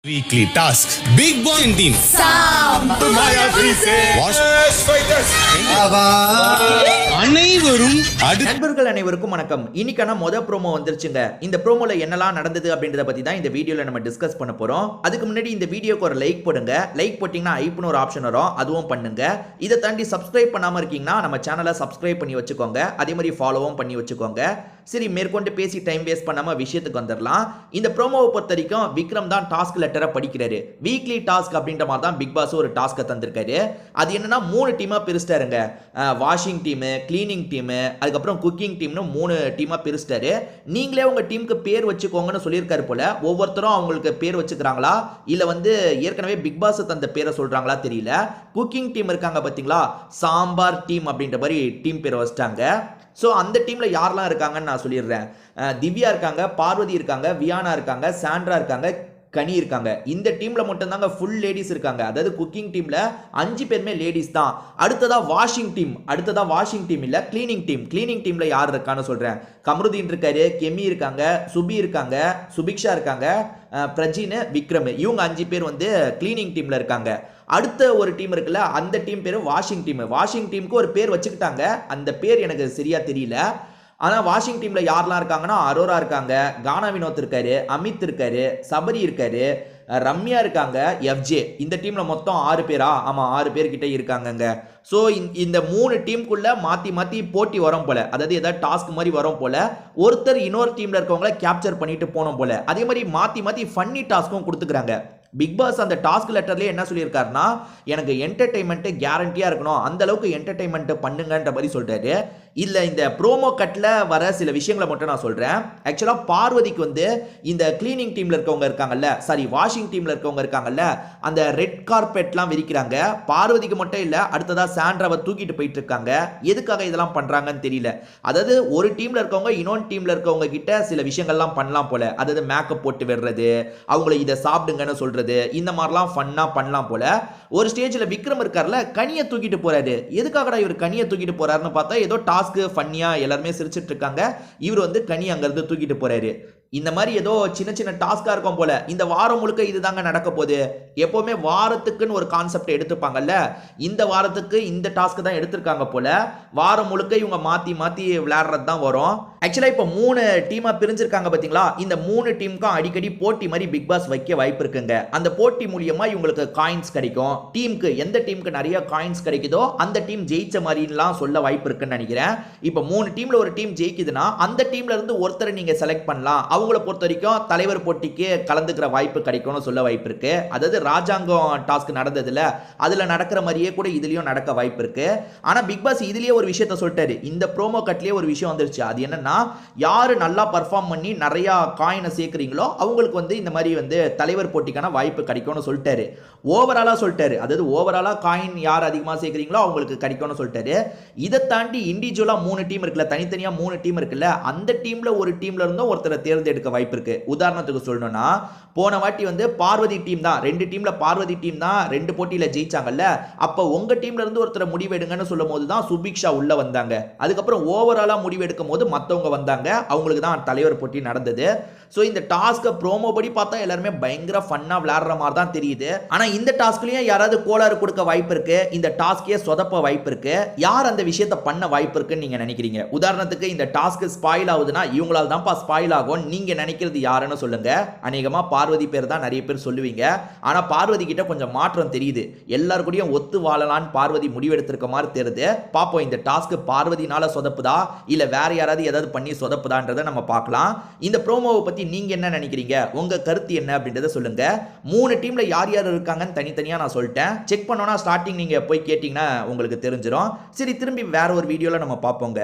Weekly task. Big Boy team. நண்பர்கள் அனைவருக்கும் வணக்கம். இன்னைக்கான ப்ரோமோ வந்துருச்சுங்க. இந்த ப்ரோமோல என்னெல்லாம் நடந்தது அப்படின்றத பத்தி தான் இந்த வீடியோல நம்ம டிஸ்கஸ் பண்ண போறோம். அதுக்கு முன்னாடி இந்த வீடியோக்கு ஒரு லைக் போடுங்க. லைக் போட்டீங்கன்னா ஐப்னு ஒரு ஆப்ஷன் வரும், அதுவும் பண்ணுங்க. இதை தாண்டி சப்ஸ்கிரைப் பண்ணாம இருக்கீங்கன்னா நம்ம சேனலை சப்ஸ்கிரைப் பண்ணி வச்சுக்கோங்க. அதே மாதிரி ஃபாலோவும் பண்ணி வச்சுக்கோங்க. சரி, மேற்கொண்டு பேசி டைம் வேஸ்ட் பண்ணாம விஷயத்துக்கு வந்துடலாம். இந்த ப்ரோமோவை பொறுத்த வரைக்கும் விக்ரம் தான் டாஸ்க் லெட்டரை படிக்கிறாரு. வீக்லி டாஸ்க் அப்படின்ற மாதிரி தான் பிக் பாஸ் ஒரு டாஸ்க்கை தந்திருக்காரு. அது என்னன்னா 3 டீமா பிரிச்சிட்டாருங்க. வாஷிங் டீமு, கிளீனிங் டீமு, அதுக்கப்புறம் குக்கிங் டீம்னு 3 டீமா பிரிச்சிட்டாரு. நீங்களே உங்க டீமுக்கு பேர் வச்சுக்கோங்கன்னு சொல்லியிருக்காரு போல. ஒவ்வொருத்தரும் அவங்களுக்கு பேர் வச்சுக்கிறாங்களா இல்ல ஏற்கனவே பிக் பாஸ் தந்த பேரை சொல்றாங்களா தெரியல. குக்கிங் டீம் இருக்காங்க பாத்தீங்களா, சாம்பார் டீம் அப்படின்ற மாதிரி டீம் பேரை வச்சிட்டாங்க. ஸோ அந்த டீம்ல யாரெல்லாம் இருக்காங்கன்னு நான் சொல்லிடுறேன். திவ்யா இருக்காங்க, பார்வதி இருக்காங்க, வியானா இருக்காங்க, சாண்ட்ரா இருக்காங்க, கனி இருக்காங்க. இந்த டீம்ல மட்டும் தாங்க ஃபுல் லேடிஸ் இருக்காங்க. அதாவது குக்கிங் டீம்ல 5 பேருமே லேடிஸ் தான். அடுத்ததா வாஷிங் டீம் இல்ல, கிளீனிங் டீம்ல யார் இருக்கான்னு சொல்றேன். கமருதீன் இருக்காரு, கெமி இருக்காங்க, சுபி இருக்காங்க, சுபிக்ஷா இருக்காங்க, பிரஜின், விக்ரம், இவங்க 5 பேர் கிளீனிங் டீம்ல இருக்காங்க. அடுத்த ஒரு டீம் இருக்குல்ல, அந்த டீம் பேரு வாஷிங் டீமுக்கு ஒரு பேர் வச்சுக்கிட்டாங்க. அந்த பேர் எனக்கு சரியா தெரியல. ஆனா வாஷிங் டீம்ல யாரெல்லாம் இருக்காங்கன்னா அரோரா இருக்காங்க, கானா வினோத் இருக்காரு, அமித் இருக்காரு, சபரி இருக்காரு, ரம்யா இருக்காங்க, எஃப்ஜே. இந்த டீம்ல மொத்தம் 6 பேரா? ஆமா, 6 பேர் கிட்ட இருக்காங்கங்க. ஸோ இந்த 3 டீமுக்குள்ள மாத்தி போட்டி வரும் போல. அதாவது ஏதாவது டாஸ்க் மாதிரி வரும் போல. ஒருத்தர் இன்னொரு டீம்ல இருக்கவங்கள கேப்சர் பண்ணிட்டு போனோம் போல. அதே மாதிரி மாத்தி ஃபன்னி டாஸ்க்கும் கொடுத்துக்கிறாங்க. பிக் பாஸ் அந்த டாஸ்க் லெட்டர்லயே என்ன சொல்லியிருக்காருன்னா, எனக்கு என்டர்டைன்மெண்ட் கேரண்டியா இருக்கணும், அந்த அளவுக்கு என்டர்டைன்மெண்ட் பண்ணுங்கன்ற மாதிரி சொல்றாரு. இல்ல இந்த ப்ரோமோ கட்ல வர சில விஷயங்களை மட்டும் நான் சொல்றேன். ஆக்சுவலா பார்வதிக்கு இந்த கிளீனிங் டீம்ல இருக்கவங்க இருக்காங்கல்ல, சாரி வாஷிங் டீம்ல இருக்கவங்க இருக்காங்கல்ல, அந்த ரெட் கார்பெட்லாம் விரிக்கிறாங்க. பார்வதிக்கு மட்டும் இல்ல, அடுத்ததா சாண்ட்ராவை தூக்கிட்டு போயிட்டு இருக்காங்க. எதுக்காக இதெல்லாம் பண்றாங்கன்னு தெரியல. அதாவது ஒரு டீம்ல இருக்கவங்க இன்னொரு டீம்ல இருக்கவங்க கிட்ட சில விஷயங்கள்லாம் பண்ணலாம் போல. அதாவது மேக்கப் போட்டு விடுறது, அவங்களை இதை சாப்பிடுங்கன்னு சொல்றது, இந்த மாதிரிலாம் ஃபன்னா பண்ணலாம் போல. ஒரு ஸ்டேஜ்ல விக்ரம் இருக்கார்ல, கனியை தூக்கிட்டு போறாரு. எதுக்காகடா இவர் கனியை தூக்கிட்டு போறாருன்னு பார்த்தா ஏதோ டாஸ்க் ஃபன்னியா எல்லாருமே சிரிச்சிட்டு இருக்காங்க. இவர் கனி அங்க இருந்து தூக்கிட்டு போறாரு. இந்த மாதிரி ஏதோ சின்ன டாஸ்கா இருக்கும் போல. இந்த வாரம் முழுக்க இதுதாங்க நடக்க போகுது. எப்பவுமே வாரத்துக்குன்னு ஒரு கான்செப்ட் எடுத்துப்பாங்கல்ல, இந்த வாரத்துக்கு இந்த டாஸ்க் தான் எடுத்திருக்காங்க போல. வாரம் முழுக்க இவங்க மாத்தி விளையாடுறது தான் வரும். ஆக்சுவலா இப்ப 3 டீமா பிரிஞ்சிருக்காங்க பாத்தீங்களா, இந்த 3 டீமுக்கும் அடிக்கடி போட்டி மாதிரி பிக் பாஸ் வைக்க வாய்ப்பு இருக்குங்க. அந்த போட்டி மூலியமா இவங்களுக்கு காயின்ஸ் கிடைக்கும். எந்த டீமுக்கு நிறைய காயின்ஸ் கிடைக்குதோ அந்த டீம் ஜெயிச்ச மாதிரிலாம் சொல்ல வாய்ப்பு இருக்குன்னு நினைக்கிறேன். இப்ப 3 டீம்ல ஒரு டீம் ஜெயிக்குதுன்னா அந்த டீம்ல இருந்து ஒருத்தரை நீங்க செலக்ட் பண்ணலாம். அவங்கள பொறுத்த வரைக்கும் தலைவர் போட்டிக்கு கலந்துக்கிற வாய்ப்பு கிடைக்கும்னு சொல்ல வாய்ப்பு இருக்கு. அதாவது ராஜாங்கம் டாஸ்க் நடந்ததுல அதுல நடக்கிற மாதிரியே கூட இதுலயும் நடக்க வாய்ப்பு இருக்கு. ஆனா பிக் பாஸ் இதுலயே ஒரு விஷயத்தை சொல்லிட்டாரு. இந்த ப்ரோமோ கட்லயே ஒரு விஷயம் வந்துருச்சு. அது என்னன்னா, யாரு நல்லா பர்ஃபார்ம் பண்ணி நிறைய காயினை சேர்க்கிறீங்களோ அவங்களுக்கு இந்த மாதிரி தலைவர் போட்டிக்கான வாய்ப்பு கிடைக்கும்னு சொல்லிட்டாரு. ஓவராலா சொல்லிட்டாரு. அதாவது ஓவராலா காயின் யார் அதிகமா சேர்க்கிறீங்களோ அவங்களுக்கு கிடைக்கும்னு சொல்லிட்டாரு. இதை தாண்டி இண்டிவிஜுவலா 3 டீம் இருக்குல்ல, தனித்தனியா 3 டீம் இருக்குல்ல, அந்த டீம்ல ஒரு டீம்ல இருந்தும் ஒருத்தரை தேர்ந்தெடுக்க வாய்ப்பு இருக்கு. உதாரணத்துக்கு சொல்லணும்னா, போன வாட்டி பார்வதி டீம் தான், 2 டீம்ல பார்வதி டீம் தான் 2 போட்டியில ஜெயிச்சாங்கல்ல. அப்ப உங்க டீம்ல இருந்து ஒருத்தரை முடிவெடுங்கன்னு சொல்லும் போது தான் சுபிக்ஷா உள்ள வந்தாங்க. அதுக்கப்புறம் ஓவராலா முடிவெடுக்கும் போது மத்தவங்க வந்தாங்க. அவங்களுக்கு தான் தலைவர் போட்டி நடந்தது. சோ இந்த டாஸ்க் ப்ரோமோ படி பார்த்தா எல்லாருமே பயங்கர ஃபன்னா விளையாடுற மாதிரி தான் தெரியுது. ஆனா இந்த டாஸ்க்லயும் யாராவது கோளாறு கொடுக்க வாய்ப்பு இருக்கு. இந்த டாஸ்கே சொதப்ப வாய்ப்பு இருக்கு. யார் அந்த விஷயத்தை பண்ண வாய்ப்பு இருக்குன்னு நீங்க நினைக்கிறீங்க? உதாரணத்துக்கு இந்த டாஸ்க் ஸ்பாயில் ஆகுதுன்னா இவங்களால தான்ப்பா ஸ்பாயில் ஆகும் நீங்க நினைக்கிறது யாருன்னு சொல்லுங்க. அநேகமா பார்வதி பேர் தான் நிறைய பேர் சொல்லுவீங்க. ஆனா பார்வதி கிட்ட கொஞ்சம் மாற்றம் தெரியுது. எல்லாரும் கூடயும் ஒத்து வாழலான்னு பார்வதி முடிவெடுத்திருக்க மாதிரி தெரியுது. பாப்போம் இந்த டாஸ்க் பார்வதினால சொதப்புதா இல்ல வேற யாராவது ஏதாவது பண்ணி சொதப்புதான்றதை நம்ம பார்க்கலாம். இந்த ப்ரோமோவை பத்தி நீங்க என்ன நினைக்கிறீங்க? உங்க கருத்து என்ன அப்படின்றத சொல்லுங்க. 3 டீம்ல யார் இருக்காங்கன்னு தனித்தனியா நான் சொல்லிட்டேன். செக் பண்ணோம்னா ஸ்டார்டிங் நீங்க போய் கேட்டீங்கன்னா உங்களுக்கு தெரிஞ்சிடும். சரி, திரும்பி வேற ஒரு வீடியோல நம்ம பார்ப்போங்க.